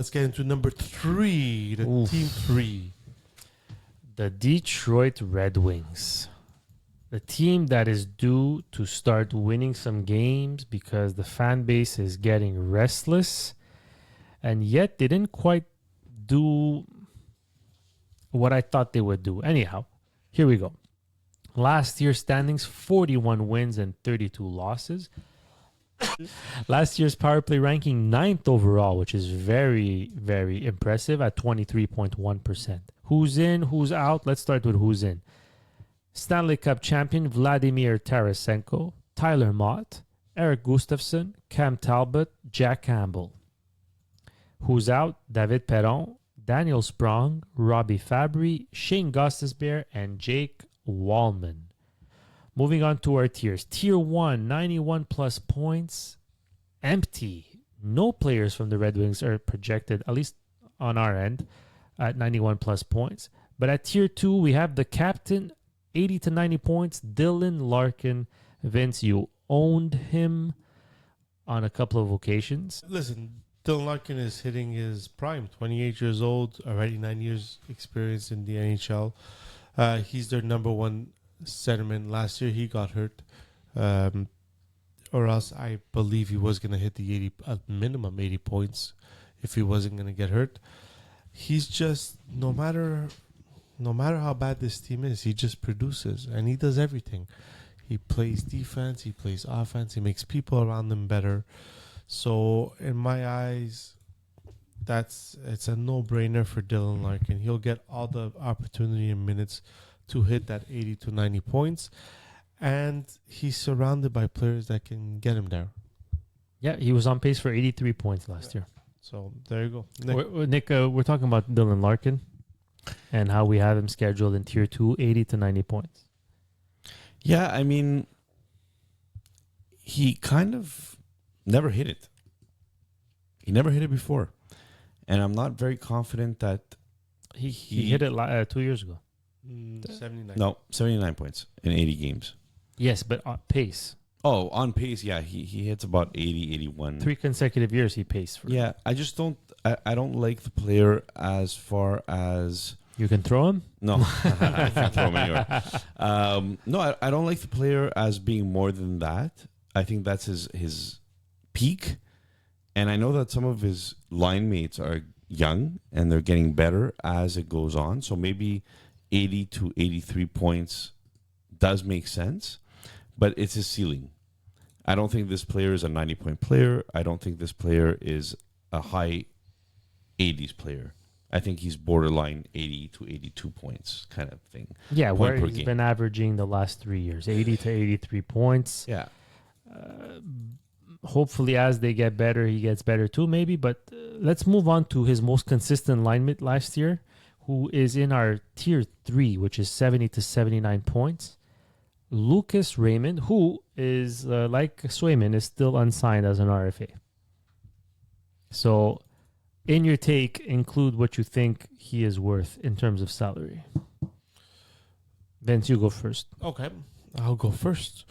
Let's get into number 3, the Oof. team 3. The Detroit Red Wings. The team that is due to start winning some games because the fan base is getting restless. And yet they didn't quite do what I thought they would do. Anyhow, here we go. Last year's standings, 41 wins and 32 losses. Last year's power play ranking 9th overall, which is very, very impressive at 23.1%. Who's in, who's out? Let's start with who's in. Stanley Cup champion Vladimir Tarasenko, Tyler Mott, Eric Gustafsson, Cam Talbot, Jack Campbell. Who's out? David Perron, Daniel Sprong, Robbie Fabry, Shane Gostisbehere, and Jake Wallman. Moving on to our tiers. Tier 1, 91 plus points. Empty. No players from the Red Wings are projected, at least on our end, at 91 plus points. But at Tier 2, we have the captain, 80 to 90 points, Dylan Larkin. Vince, you owned him on a couple of occasions. Listen, Dylan Larkin is hitting his prime. 28 years old, already 9 years experience in the NHL. He's their number one centerman. Last year he got hurt, or else I believe he was going to hit the 80, at minimum 80 points if he wasn't going to get hurt. He's just, no matter how bad this team is, he just produces and he does everything. He plays defense, he plays offense, he makes people around him better. So in my eyes, it's a no-brainer for Dylan Larkin. He'll get all the opportunity and minutes to hit that 80 to 90 points, and he's surrounded by players that can get him there. Yeah, he was on pace for 83 points last year. So there you go. Nick, we're talking about Dylan Larkin and how we have him scheduled in Tier 2, 80 to 90 points. Yeah, I mean, he kind of never hit it. He never hit it before. And I'm not very confident that He hit it 2 years ago. 79. No, 79 points in 80 games. Yes, but on pace. Oh, on pace, yeah, he hits about 80, 81. 3 consecutive years he paced for. Yeah, I just don't I don't like the player as far as You can throw him? no, I can't throw him anywhere. No, I don't like the player as being more than that. I think that's his peak. And I know that some of his line mates are young and they're getting better as it goes on. So maybe 80 to 83 points does make sense, but it's his ceiling. I don't think this player is a 90-point player. I don't think this player is a high 80s player. I think he's borderline 80 to 82 points kind of thing. Yeah, where per he's game. been averaging the last 3 years, 80 to 83 points. Yeah. Hopefully, as they get better, he gets better too, maybe. But let's move on to his most consistent line mate last year, who is in our Tier 3, which is 70 to 79 points. Lucas Raymond, who is, like Swayman, is still unsigned as an RFA. So, in your take, include what you think he is worth in terms of salary. Vince, you go first. Okay, I'll go first.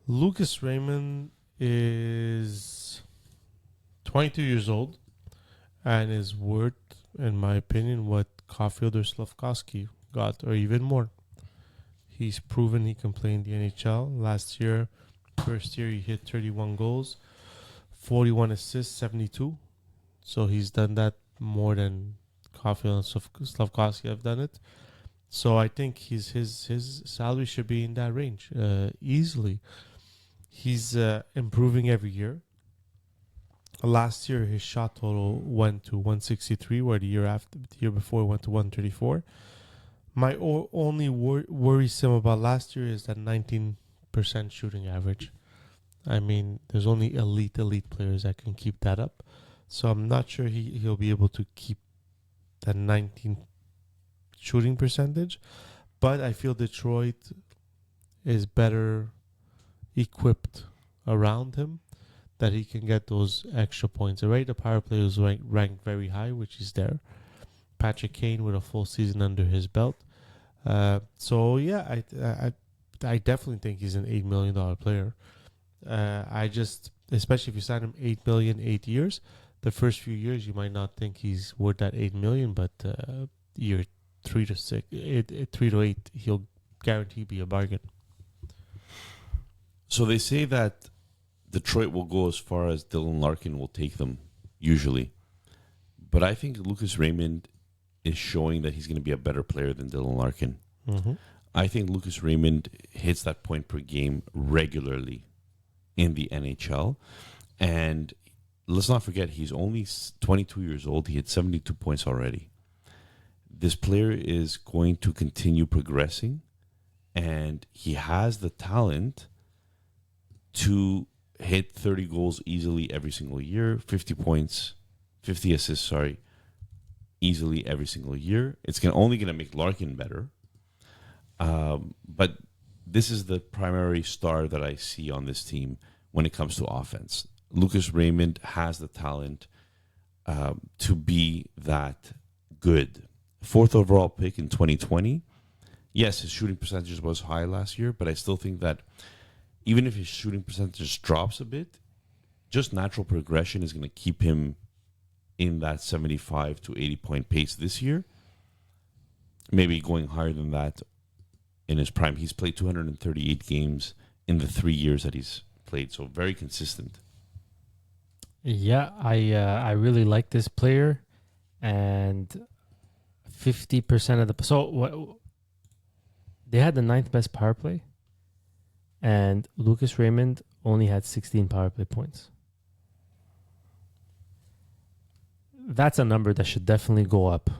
Lucas Raymond is 22 years old and is worth, in my opinion, what Caulfield or Slafkovsky got, or even more. He's proven he can play in the NHL. Last year, first year, he hit 31 goals, 41 assists, 72. So he's done that more than Caulfield and Slafkovsky have done it. So I think his salary should be in that range easily. He's improving every year. Last year, his shot total went to 163, where the year before it went to 134. My only worrisome about last year is that 19% shooting average. I mean, there's only elite players that can keep that up. So I'm not sure he'll be able to keep that 19 shooting percentage. But I feel Detroit is better equipped around him, that he can get those extra points. Already the power play is ranked very high, which is there. Patrick Kane with a full season under his belt. So yeah, I definitely think he's an $8 million player. I just, especially if you sign him $8 million, 8 years, the first few years, you might not think he's worth that 8 million, but year 3 to 6, 3 to 8, he'll guarantee be a bargain. So they say that Detroit will go as far as Dylan Larkin will take them, usually. But I think Lucas Raymond is showing that he's going to be a better player than Dylan Larkin. Mm-hmm. I think Lucas Raymond hits that point per game regularly in the NHL. And let's not forget, he's only 22 years old. He had 72 points already. This player is going to continue progressing, and he has the talent to hit 30 goals easily every single year, 50 assists, easily every single year. It's only going to make Larkin better. But this is the primary star that I see on this team when it comes to offense. Lucas Raymond has the talent to be that good. 4th overall pick in 2020. Yes, his shooting percentage was high last year, but I still think that even if his shooting percentage drops a bit, just natural progression is going to keep him in that 75 to 80 point pace this year. Maybe going higher than that in his prime. He's played 238 games in the 3 years that he's played, so very consistent. Yeah, I really like this player, and 50% of the they had the 9th best power play, and Lucas Raymond only had 16 power play points. That's a number that should definitely go up.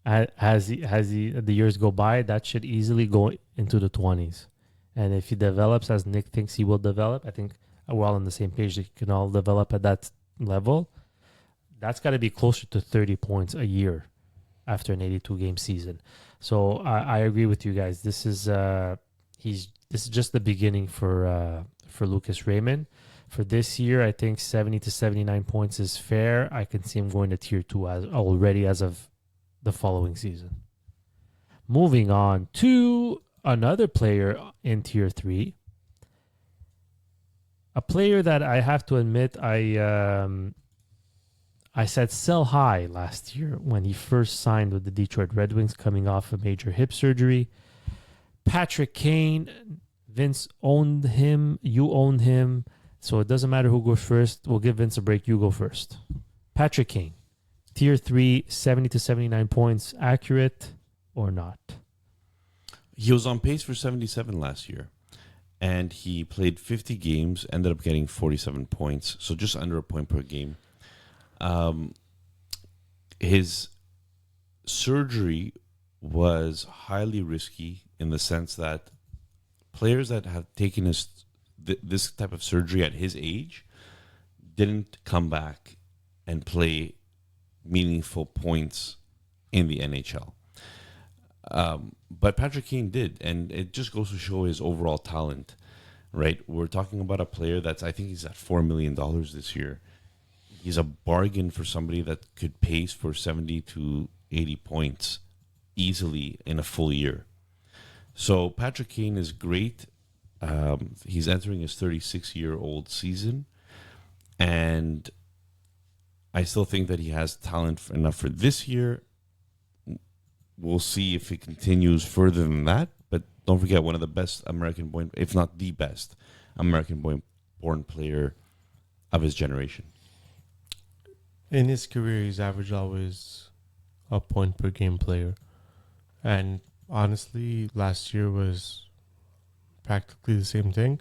As the years go by, that should easily go into the 20s. And if he develops as Nick thinks he will develop, I think we're all on the same page. They can all develop at that level. That's got to be closer to 30 points a year after an 82-game season. So I agree with you guys. This is just the beginning for Lucas Raymond. For this year, I think 70 to 79 points is fair. I can see him going to tier 2 as of the following season. Moving on to another player in tier 3. A player that I have to admit I said sell high last year when he first signed with the Detroit Red Wings coming off a major hip surgery. Patrick Kane, Vince owned him, you owned him, so it doesn't matter who goes first. We'll give Vince a break, you go first. Patrick Kane, tier 3, 70 to 79 points, accurate or not? He was on pace for 77 last year, and he played 50 games, ended up getting 47 points, so just under a point per game. His surgery was highly risky in the sense that players that have taken this type of surgery at his age didn't come back and play meaningful points in the NHL. But Patrick Kane did, and it just goes to show his overall talent, right? We're talking about a player I think he's at $4 million this year. He's a bargain for somebody that could pace for 70 to 80 points easily in a full year. So Patrick Kane is great. He's entering his 36-year-old season, and I still think that he has talent enough for this year. We'll see if it continues further than that. But don't forget, one of the best American-born, if not the best American-born player of his generation. In his career, he's averaged always a point per game player. And honestly, last year was practically the same thing.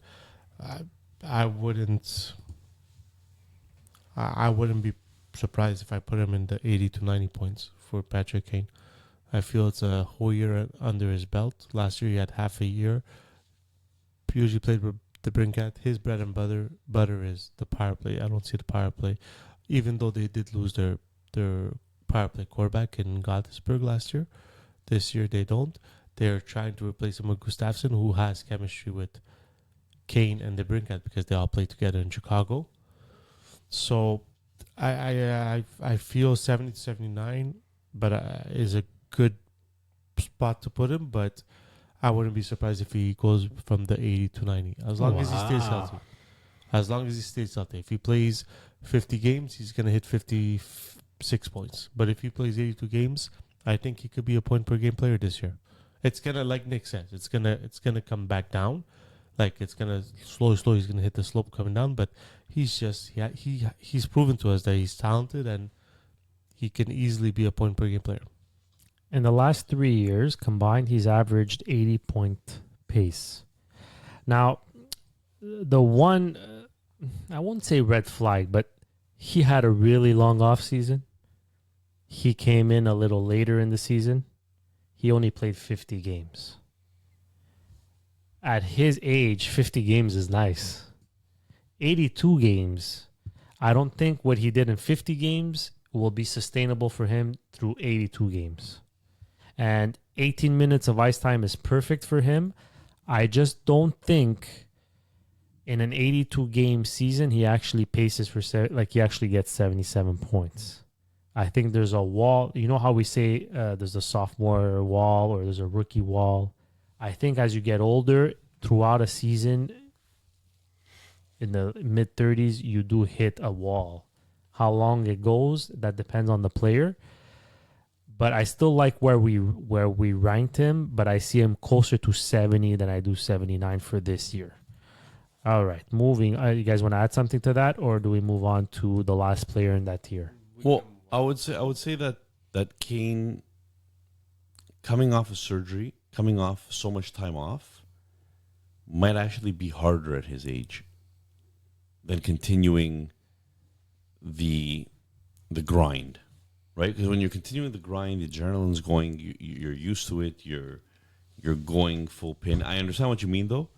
I wouldn't be surprised if I put him in the 80 to 90 points for Patrick Kane. I feel it's a whole year under his belt. Last year he had half a year. He usually played with the Brinkat. His bread and butter is the power play. I don't see the power play. Even though they did lose their power play quarterback in Gothenburg last year. This year they don't. They're trying to replace him with Gustafsson, who has chemistry with Kane and the Brinkat because they all play together in Chicago. So I feel 70 to 79, but is a good spot to put him. But I wouldn't be surprised if he goes from the 80 to 90, as long as he stays healthy. As long as he stays out there. If he plays 50 games, he's going to hit 56 points. But if he plays 82 games, I think he could be a point per game player this year. It's gonna, like Nick said, it's gonna come back down. Like it's gonna slowly, he's gonna hit the slope coming down. But he's he's proven to us that he's talented and he can easily be a point per game player. In the last 3 years combined, he's averaged 80-point pace. Now, the one, I won't say red flag, but he had a really long off season. He came in a little later in the season. He only played 50 games. At his age, 50 games is nice. 82 games, I don't think what he did in 50 games will be sustainable for him through 82 games. And 18 minutes of ice time is perfect for him. I just don't think in an 82 game season he actually paces for he actually gets 77 points. I think there's a wall. You know how we say there's a sophomore wall or there's a rookie wall? I think as you get older, throughout a season, in the mid-30s, you do hit a wall. How long it goes, that depends on the player. But I still like where we ranked him, but I see him closer to 70 than I do 79 for this year. All right, moving. You guys want to add something to that, or do we move on to the last player in that tier? Well, I would say that Kane, coming off of surgery, coming off so much time off, might actually be harder at his age than continuing the grind, right? Because when you're continuing the grind, the adrenaline's going, you're used to it, you're going full pin. I understand what you mean, though.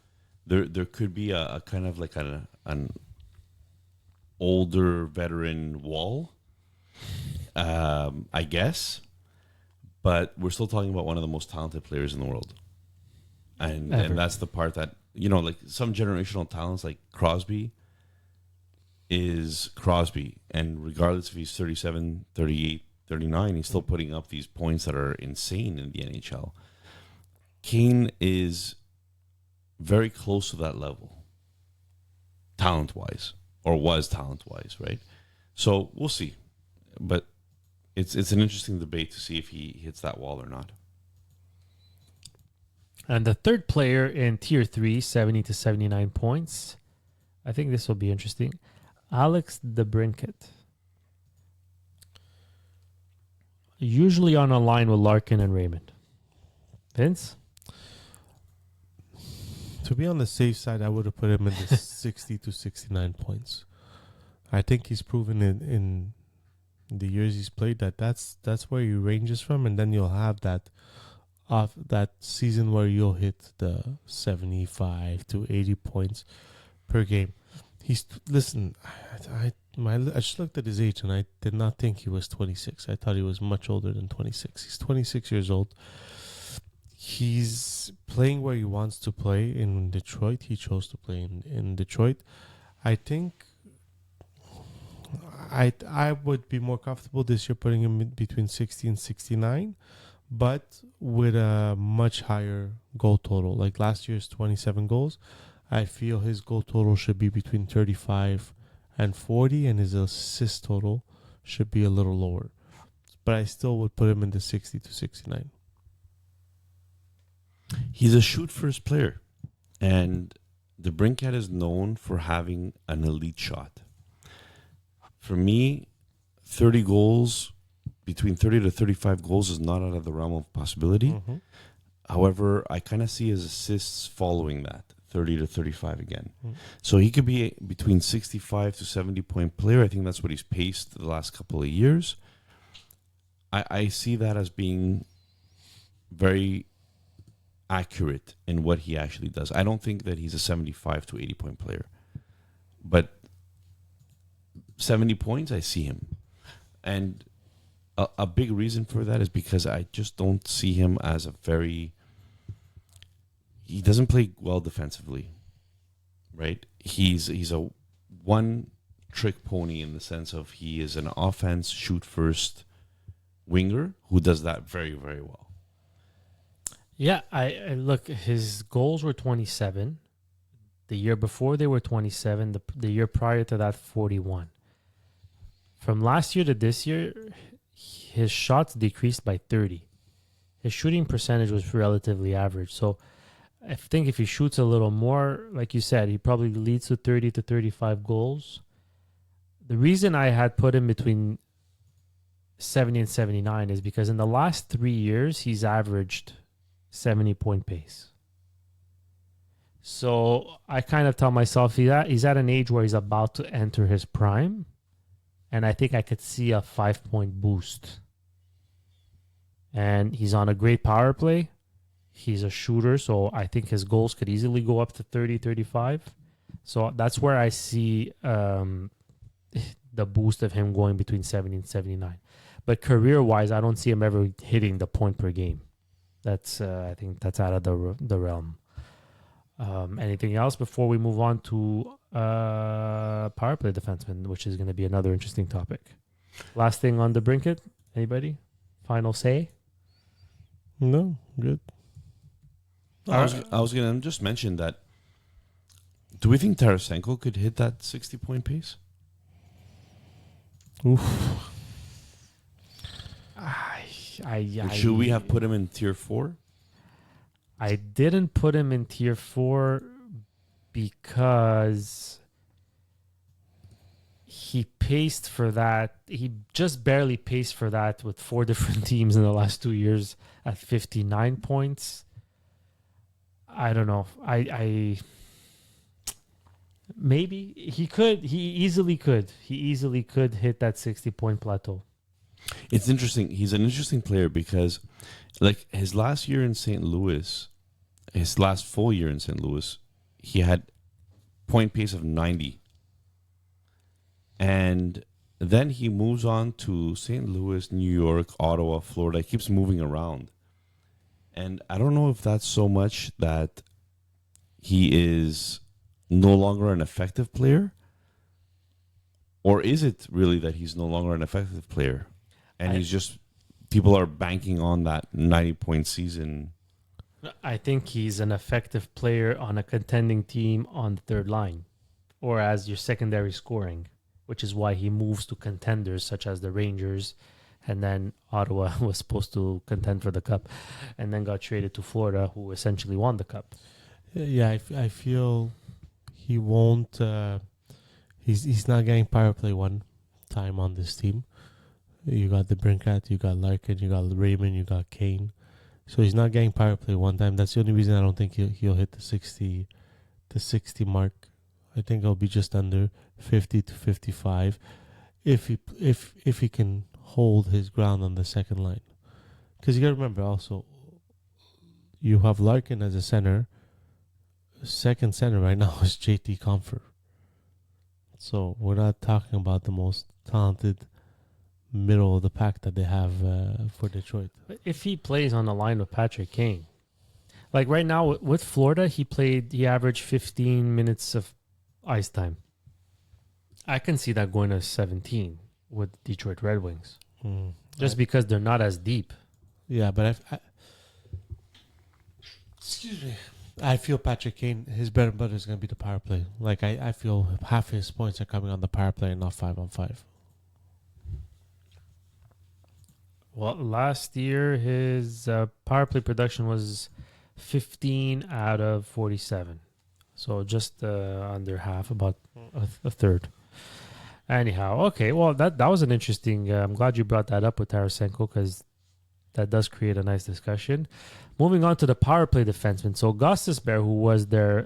There could be a kind of like an older veteran wall, I guess, but we're still talking about one of the most talented players in the world, and that's the part that, like some generational talents like Crosby is Crosby, and regardless if he's 37, 38, 39, he's still putting up these points that are insane in the NHL. Kane is very close to that level, talent-wise, or was talent-wise, right? So we'll see. But it's an interesting debate to see if he hits that wall or not. And the third player in Tier 3, 70 to 79 points. I think this will be interesting. Alex DeBrincat. Usually on a line with Larkin and Raymond. Vince? To be on the safe side, I would have put him in the 60 to 69 points. I think he's proven in the years he's played that's where he ranges from, and then you'll have that season where you'll hit the 75 to 80 points per game. I just looked at his age and I did not think he was 26. I thought he was much older than 26. He's 26 years old. He's playing where he wants to play in Detroit. He chose to play in Detroit. I think I would be more comfortable this year putting him in between 60 and 69, but with a much higher goal total. Like last year's 27 goals, I feel his goal total should be between 35 and 40, and his assist total should be a little lower. But I still would put him in the 60 to 69. He's a shoot-first player, and DeBrincat is known for having an elite shot. For me, 30 goals, between 30 to 35 goals is not out of the realm of possibility. Mm-hmm. However, I kind of see his assists following that, 30 to 35 again. Mm. So he could be between 65 to 70-point player. I think that's what he's paced the last couple of years. I see that as being very accurate in what he actually does. I don't think that he's a 75 to 80-point player. But 70 points, I see him. And a big reason for that is because I just don't see him as he doesn't play well defensively, right? He's a one-trick pony in the sense of he is an offense, shoot-first winger who does that very, very well. Yeah, I look, his goals were 27. The year before they were 27. The year prior to that, 41. From last year to this year, his shots decreased by 30. His shooting percentage was relatively average. So I think if he shoots a little more, like you said, he probably leads to 30 to 35 goals. The reason I had put him between 70 and 79 is because in the last 3 years, he's averaged 70-point pace. So I kind of tell myself he's at an age where he's about to enter his prime. And I think I could see a 5-point boost. And he's on a great power play. He's a shooter, so I think his goals could easily go up to 30, 35. So that's where I see the boost of him going between 70 and 79. But career-wise, I don't see him ever hitting the point per game. That's I think that's out of the realm. Anything else before we move on to power play defenseman, which is going to be another interesting topic. Last thing on the Brinket, anybody? Final say? No, good. I was going to just mention that. Do we think Tarasenko could hit that 60-point pace? Oof. Should we have put him in tier 4? I didn't put him in tier 4 because he paced for that. He just barely paced for that with 4 different teams in the last 2 years at 59 points. I don't know. I maybe he could. He easily could. He easily could hit that 60-point plateau. It's interesting. He's an interesting player because, like, his last year in St. Louis, his last full year in St. Louis, he had point pace of 90. And then he moves on to St. Louis, New York, Ottawa, Florida. He keeps moving around. And I don't know if that's so much that he is no longer an effective player, or is it really that he's no longer an effective player? And he's just, people are banking on that 90-point season. I think he's an effective player on a contending team on the third line or as your secondary scoring, which is why he moves to contenders such as the Rangers. And then Ottawa was supposed to contend for the cup and then got traded to Florida, who essentially won the cup. Yeah, I feel he won't. He's not getting power play one time on this team. You got the Brinkat, you got Larkin, you got Raymond, you got Kane. So he's not getting power play one time. That's the only reason I don't think he'll hit the 60 mark. I think it'll be just under 50 to 55 if he can hold his ground on the second line. Because you got to remember also, you have Larkin as a center. Second center right now is JT Compher. So we're not talking about the most talented middle of the pack that they have for Detroit. If he plays on the line with Patrick Kane, like right now with Florida, he averaged 15 minutes of ice time. I can see that going to 17 with Detroit Red Wings, just because they're not as deep. Yeah, but excuse me. I feel Patrick Kane, his bread and butter is going to be the power play. Like I feel half his points are coming on the power play and not 5-on-5. Well, last year his power play production was 15 out of 47. So just under half, about a third. Anyhow, okay. Well, that was an interesting. I'm glad you brought that up with Tarasenko because that does create a nice discussion. Moving on to the power play defenseman. So Augustus Bear, who was their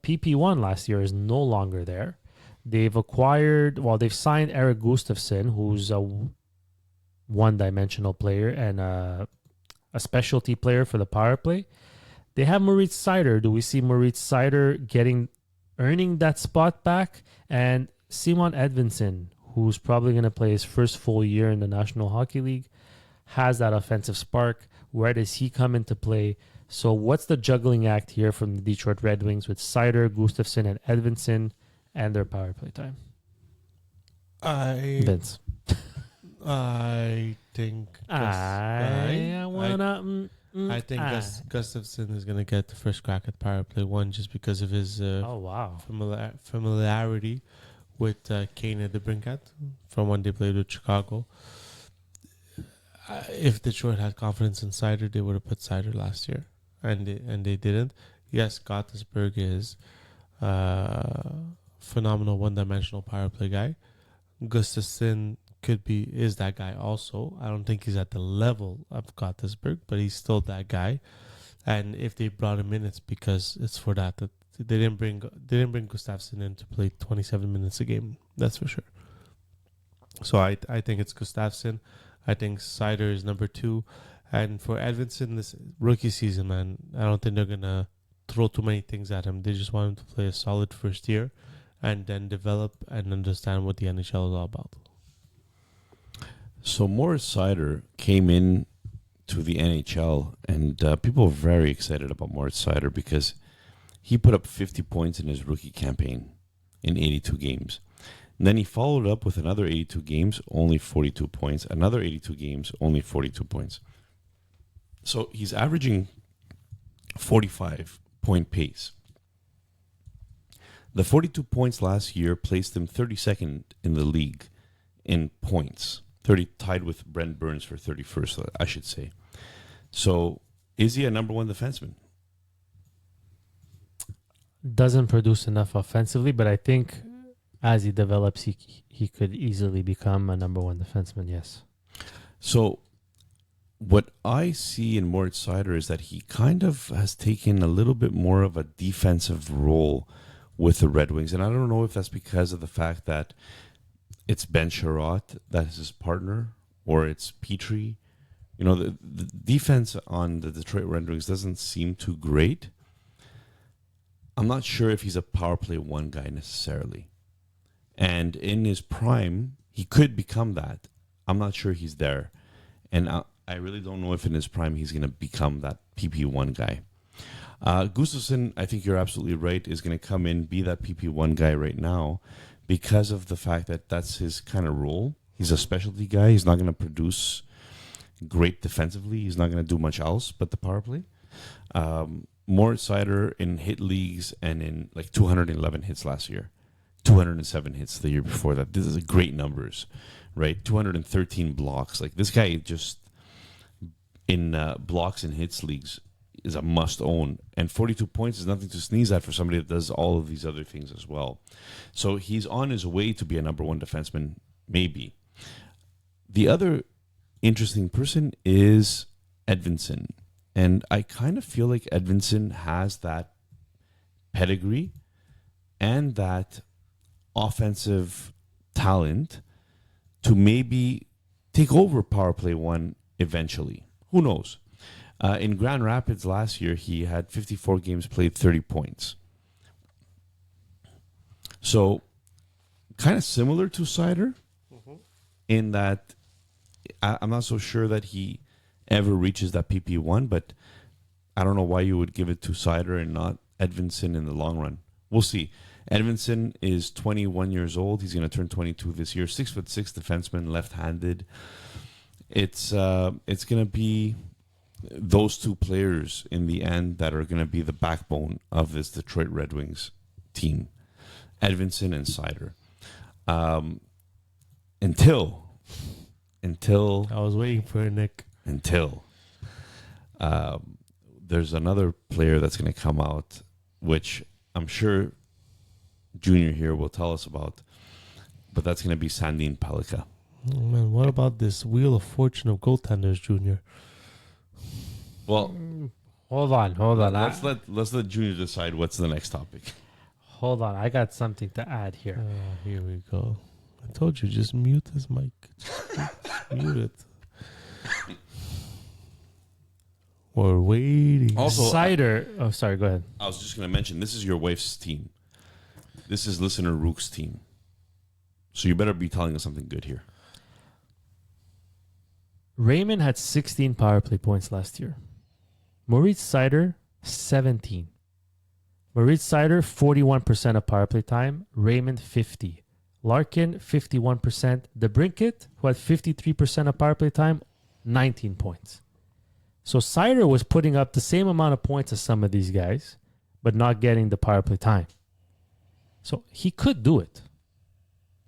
PP1 last year, is no longer there. They've signed Eric Gustafsson, who's a one-dimensional player and a specialty player for the power play. They have Moritz Seider. Do we see Moritz Seider earning that spot back? And Simon Edvinsson, who's probably going to play his first full year in the National Hockey League, has that offensive spark. Where does he come into play? So what's the juggling act here from the Detroit Red Wings with Seider, Gustafsson, and Edvinsson and their power play time? I think I I think Gustafsson is going to get the first crack at power play one just because of his Oh wow. familiarity with Kane at the Brinkat from when they played with Chicago. If Detroit had confidence in Sider, they would have put Sider last year, and they didn't. Yes, Gottisberg is phenomenal one-dimensional power play guy. Gustafsson is that guy also. I don't think he's at the level of Gottisberg, but he's still that guy. And if they brought him in, it's because it's for that they didn't bring Gustafsson in to play 27 minutes a game. That's for sure. So I think it's Gustafsson. I think Sider is number 2. And for Edvinsson, this rookie season, man, I don't think they're gonna throw too many things at him. They just want him to play a solid first year and then develop and understand what the NHL is all about. So Moritz Seider came in to the NHL, and people were very excited about Moritz Seider because he put up 50 points in his rookie campaign in 82 games. And then he followed up with another 82 games, only 42 points. Another 82 games, only 42 points. So he's averaging 45-point pace. The 42 points last year placed him 32nd in the league in points. Tied with Brent Burns for 31st, I should say. So is he a number 1 defenseman? Doesn't produce enough offensively, but I think as he develops, he could easily become a number 1 defenseman, yes. So what I see in Moritz Seider is that he kind of has taken a little bit more of a defensive role with the Red Wings. And I don't know if that's because of the fact that it's Ben Sherratt that is his partner, or it's Petrie. You know, the defense on the Detroit Red Wings doesn't seem too great. I'm not sure if he's a power play 1 guy necessarily. And in his prime, he could become that. I'm not sure he's there. And I really don't know if in his prime he's going to become that PP1 guy. Gustafsson, I think you're absolutely right, is going to come in, be that PP1 guy right now because of the fact that that's his kind of role. He's a specialty guy. He's not going to produce great defensively. He's not going to do much else but the power play. Moritz Seider in hit leagues and in like 211 hits last year. 207 hits the year before that. This is great numbers, right? 213 blocks. Like this guy just in blocks and hits leagues is a must own. And 42 points is nothing to sneeze at for somebody that does all of these other things as well. So he's on his way to be a number 1 defenseman, maybe. The other interesting person is Edvinsson. And I kind of feel like Edvinsson has that pedigree and that offensive talent to maybe take over power play 1 eventually. Who knows? In Grand Rapids last year, he had 54 games played, 30 points. So kind of similar to Seider in that I'm not so sure that he ever reaches that PP1, but I don't know why you would give it to Seider and not Edvinsson in the long run. We'll see. Edvinsson is 21 years old. He's going to turn 22 this year. 6'6" defenseman, left-handed. It's going to be those 2 players in the end that are going to be the backbone of this Detroit Red Wings team, Edvinsson and Seider. Until I was waiting for it, Nick. Until there's another player that's going to come out, which I'm sure Junior here will tell us about, but that's going to be Sandin Pellikka. Oh, man, what about this Wheel of Fortune of goaltenders, Junior? Well, Hold on. let's let Junior decide what's the next topic. Hold on. I got something to add here. Here we go. I told you, just mute his mic. Just mute it. We're waiting. Also, Seider. Oh, sorry. Go ahead. I was just going to mention, this is your wife's team. This is listener Rook's team. So you better be telling us something good here. Raymond had 16 power play points last year. Moritz Seider, 17. Moritz Seider, 41% of power play time. Raymond, 50. Larkin, 51%. DeBrincat, who had 53% of power play time, 19 points. So Sider was putting up the same amount of points as some of these guys, but not getting the power play time. So he could do it.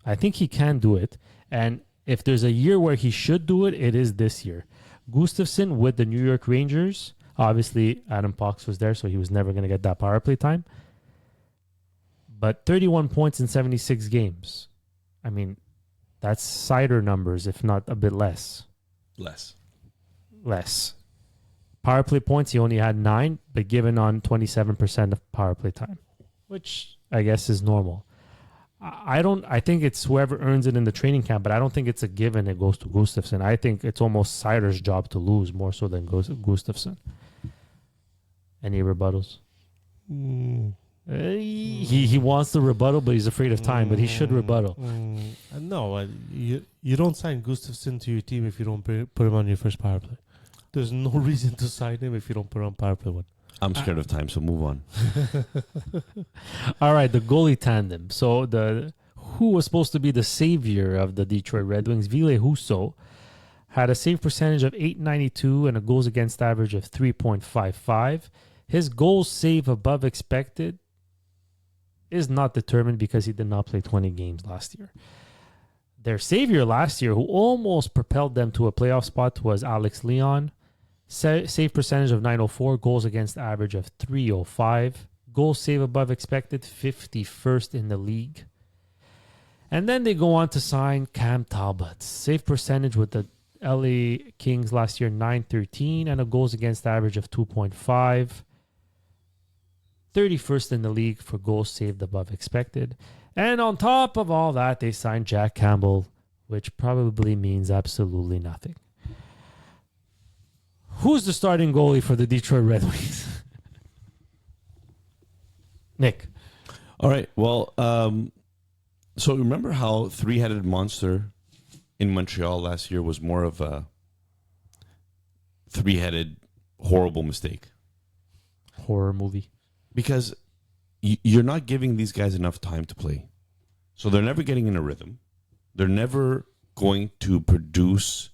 I think he can do it. And if there's a year where he should do it, it is this year. Gustafsson with the New York Rangers. Obviously, Adam Fox was there, so he was never going to get that power play time. But 31 points in 76 games. I mean, that's Sider numbers, if not a bit less. Less. Power play points, he only had 9, but given on 27% of power play time, which I guess is normal. I think it's whoever earns it in the training camp, but I don't think it's a given it goes to Gustafsson. I think it's almost Sider's job to lose more so than Gustafsson. Any rebuttals? He wants the rebuttal, but he's afraid of time, but he should rebuttal. No, you don't sign Gustafsson to your team if you don't put him on your first power play. There's no reason to sign him if you don't put him on power play 1. I'm scared of time, so move on. All right, the goalie tandem. So who was supposed to be the savior of the Detroit Red Wings, Ville Husso, had a save percentage of .892 and a goals against average of 3.55. His goals save above expected is not determined because he did not play 20 games last year. Their savior last year, who almost propelled them to a playoff spot, was Alex Leon. Save percentage of .904, goals against average of .305. Goals save above expected, 51st in the league. And then they go on to sign Cam Talbot. Save percentage with the LA Kings last year, .913, and a goals against average of 2.5. 31st in the league for goals saved above expected. And on top of all that, they signed Jack Campbell, which probably means absolutely nothing. Who's the starting goalie for the Detroit Red Wings? Nick. All right. Well, so remember how three-headed monster in Montreal last year was more of a three-headed horrible mistake? Horror movie. Because you're not giving these guys enough time to play. So they're never getting in a rhythm. They're never going to produce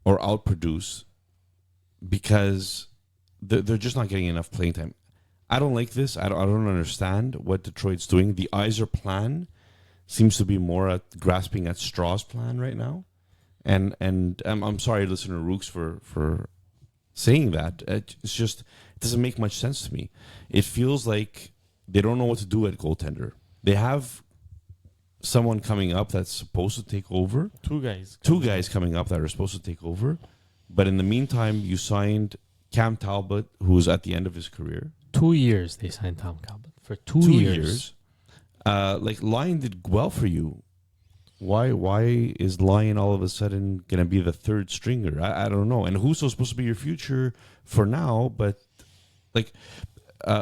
or outproduce because they're just not getting enough playing time. I don't like this. I don't understand what Detroit's doing. The Yzer plan seems to be more at grasping at straws plan right now. And I'm sorry, listener Rooks, for saying that. It's just, it doesn't make much sense to me. It feels like they don't know what to do at goaltender. They have someone coming up that's supposed to take over. Two guys coming up that are supposed to take over. But in the meantime, you signed Cam Talbot, who's at the end of his career. 2 years they signed Tom Talbot. For 2 years. Like, Lyon did well for you. Why is Lyon all of a sudden going to be the third stringer? I don't know. And Husso's supposed to be your future for now, but like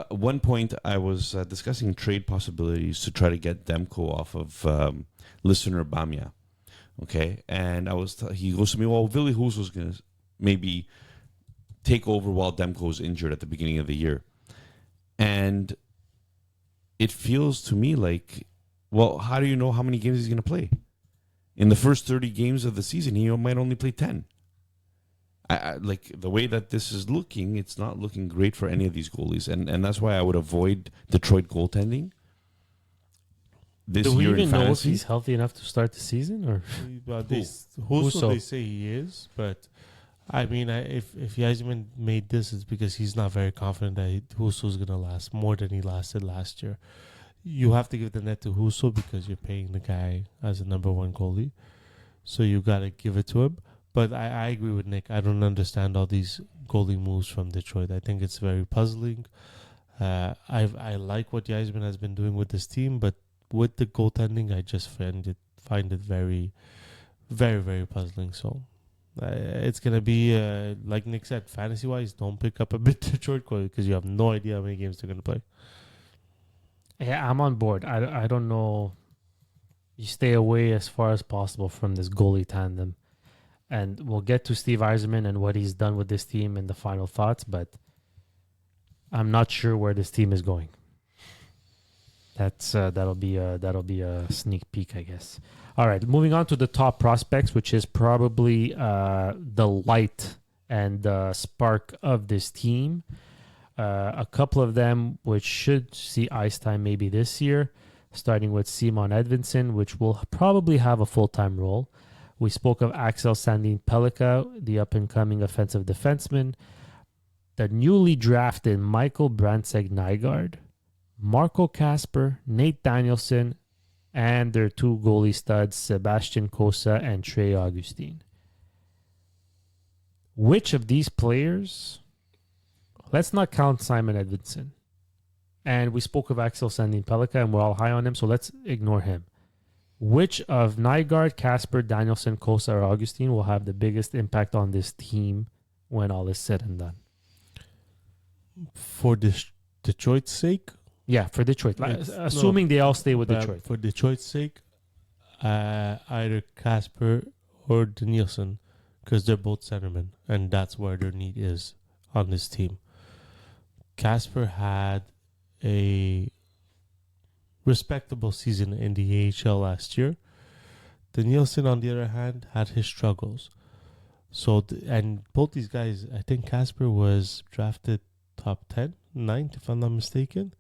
one point I was discussing trade possibilities to try to get Demko off of listener Bamia. Okay, and he goes to me, well, Ville Husso's going to maybe take over while Demko's injured at the beginning of the year. And it feels to me like, well, how do you know how many games he's going to play? In the first 30 games of the season, he might only play 10. I like the way that this is looking, it's not looking great for any of these goalies. And that's why I would avoid Detroit goaltending this Do we year even in know if fantasy. he's healthy enough to start the season? Or Husso, they say he is, but I mean, if Yzerman made this, it's because he's not very confident that Husso's going to last more than he lasted last year. You have to give the net to Husso because you're paying the guy as a number one goalie. So you got to give it to him. But I agree with Nick. I don't understand all these goalie moves from Detroit. I think it's very puzzling. I like what Yzerman has been doing with this team, but with the goaltending, I just find it very, very, very puzzling. So it's going to be, like Nick said, fantasy-wise, don't pick up a bit Detroit goalie because you have no idea how many games they're going to play. Yeah, I'm on board. I don't know. You stay away as far as possible from this goalie tandem. And we'll get to Steve Yzerman and what he's done with this team in the final thoughts, but I'm not sure where this team is going. That'll be a sneak peek, I guess. All right, moving on to the top prospects, which is probably the light and the spark of this team. A couple of them which should see ice time maybe this year, starting with Simon Edvinsson, which will probably have a full-time role. We spoke of Axel Sandin Pellikka, the up-and-coming offensive defenseman, the newly drafted Michael Brandtzeg-Nygaard, Marco Kasper, Nate Danielson, and their two goalie studs, Sebastian Kosa and Trey Augustine. Which of these players... Let's not count Simon Edvinsson. And we spoke of Axel Sandin Pellikka, and we're all high on him, so let's ignore him. Which of Nygaard, Kasper, Danielson, Kosa, or Augustine will have the biggest impact on this team when all is said and done? For Detroit's sake, Yeah, for Detroit. Assuming they all stay with Detroit. For Detroit's sake, either Casper or Danielson, because they're both centermen, and that's where their need is on this team. Casper had a respectable season in the AHL last year. Danielson, on the other hand, had his struggles. So, and both these guys, I think Casper was drafted top 10, 9th, if I'm not mistaken.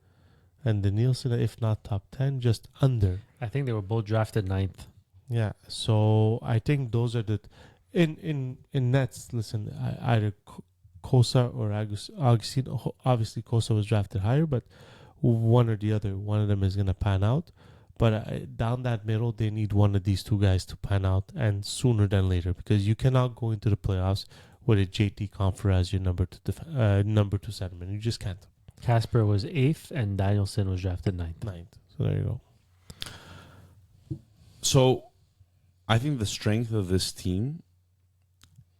And Danielson, if not top 10, just under. I think they were both drafted 9th. Yeah, so I think those are the... In nets, listen, either Kosa or Augustine. Obviously, Kosa was drafted higher, but one or the other, one of them is going to pan out. But down that middle, they need one of these two guys to pan out, and sooner than later, because you cannot go into the playoffs with a JT Compher as your number two centerman. You just can't. Casper was 8th, and Danielson was drafted 9th. So there you go. So I think the strength of this team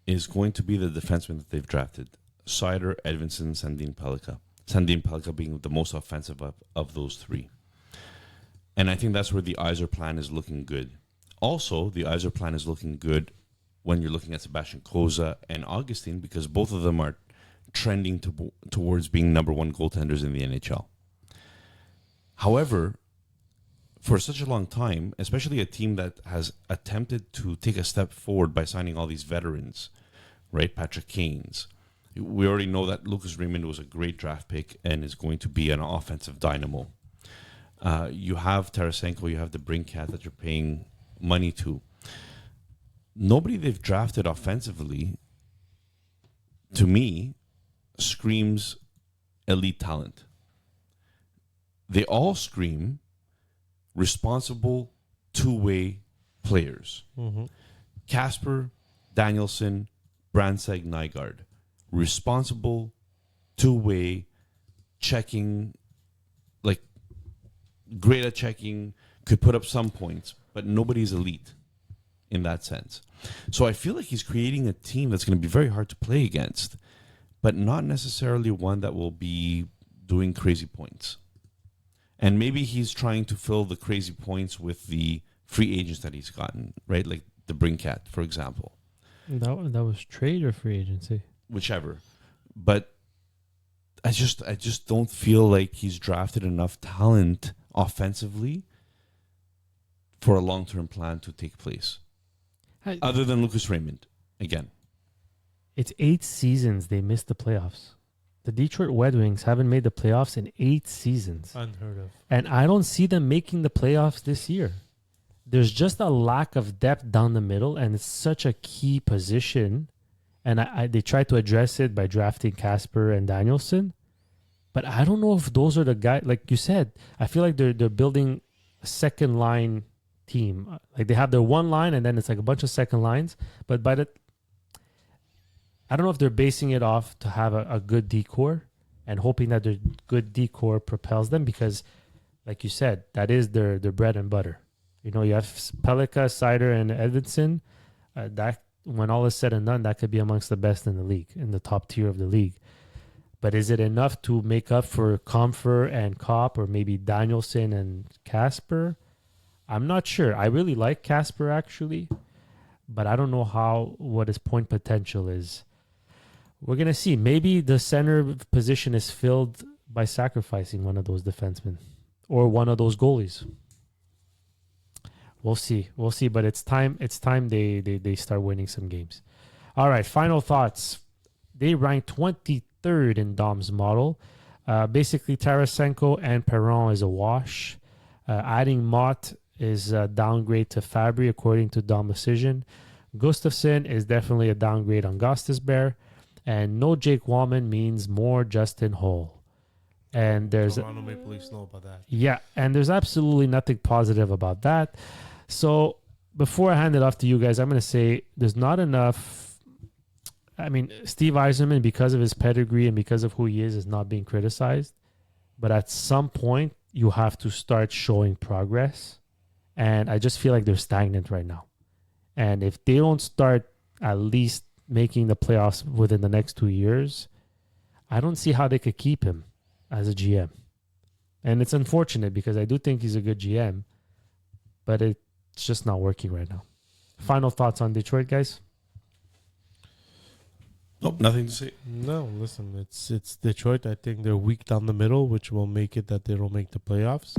is going to be the defensemen that they've drafted. Seider, Edvinsson, Sandin Pellikka. Sandin Pellikka being the most offensive of those three. And I think that's where the Yzer plan is looking good. Also, the Yzer plan is looking good when you're looking at Sebastian Kosa and Augustine, because both of them are trending towards being number one goaltenders in the NHL. However, for such a long time, especially a team that has attempted to take a step forward by signing all these veterans, right? Patrick Kane's. We already know that Lucas Raymond was a great draft pick and is going to be an offensive dynamo. You have Tarasenko, you have the Brinkat that you're paying money to. Nobody they've drafted offensively, to me, screams elite talent. They all scream responsible two-way players. Casper, Danielson, Brandtzeg-Nygaard. Responsible two-way checking, like great at checking, could put up some points, but nobody's elite in that sense. So I feel like he's creating a team that's going to be very hard to play against, but not necessarily one that will be doing crazy points. And maybe he's trying to fill the crazy points with the free agents that he's gotten, right? Like the Brinkat, for example. That was trade or free agency? Whichever. But I just don't feel like he's drafted enough talent offensively for a long-term plan to take place. Other than Lucas Raymond, again. It's 8 seasons they missed the playoffs. The Detroit Red Wings haven't made the playoffs in 8 seasons. Unheard of. And I don't see them making the playoffs this year. There's just a lack of depth down the middle, and it's such a key position. And they tried to address it by drafting Casper and Danielson. But I don't know if those are the guys. Like you said, I feel like they're building a second line team. Like they have their one line, and then it's like a bunch of second lines. But I don't know if they're basing it off to have a good decor and hoping that their good decor propels them, because, like you said, that is their bread and butter. You know, you have Pellikka, Seider, and Edvinsson. That, when all is said and done, that could be amongst the best in the league, in the top tier of the league. But is it enough to make up for Compher and Kopp, or maybe Danielson and Casper? I'm not sure. I really like Casper, actually, but I don't know what his point potential is. We're going to see. Maybe the center position is filled by sacrificing one of those defensemen or one of those goalies. We'll see. But it's time they start winning some games. All right, final thoughts. They rank 23rd in Dom's model. Basically, Tarasenko and Perron is a wash. Adding Mott is a downgrade to Fabry, according to Dom Decision. Gustafsson is definitely a downgrade on Gostisbehere. And no Jake Wallman means more Justin Holl. And there's Toronto Maple Leafs know about that. yeah, and there's absolutely nothing positive about that. So before I hand it off to you guys, I'm going to say there's not enough. I mean, Steve Yzerman, because of his pedigree and because of who he is not being criticized. But at some point, you have to start showing progress. And I just feel like they're stagnant right now. And if they don't start at least making the playoffs within the next 2 years, I don't see how they could keep him as a GM. And it's unfortunate because I do think he's a good GM, but it's just not working right now. Final thoughts on Detroit, guys? Nope, nothing to say. No, listen, it's Detroit. I think they're weak down the middle, which will make it that they don't make the playoffs.